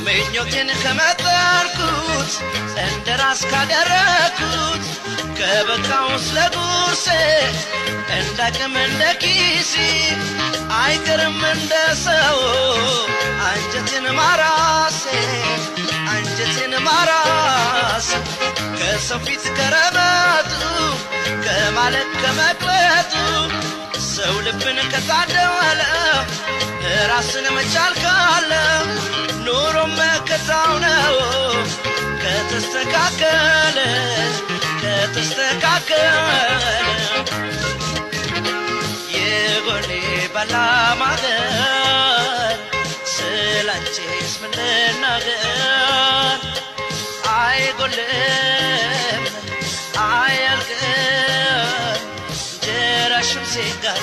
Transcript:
ምኞቴን ከመጠርኩት እንደራስ ካደረኩት ከበቃው ስለጉርሴ እንዳቅም እንደኪሲ አይቀርም እንደሰው አንጀቴን ማራሴ አንጀቴን ማራሴ ከሰው ፊት ከረበቱ ከማለት ከመቅበቱ ሰው ልብን ከታደለ ራስን መቻል ካለ ኑሮ መከታው ነው ከተስተካከለ የጎኔ ባላማገር ስላንቺስ ምን ልናገር አይጎልም አያልቅም ጀራሽም ሲጋር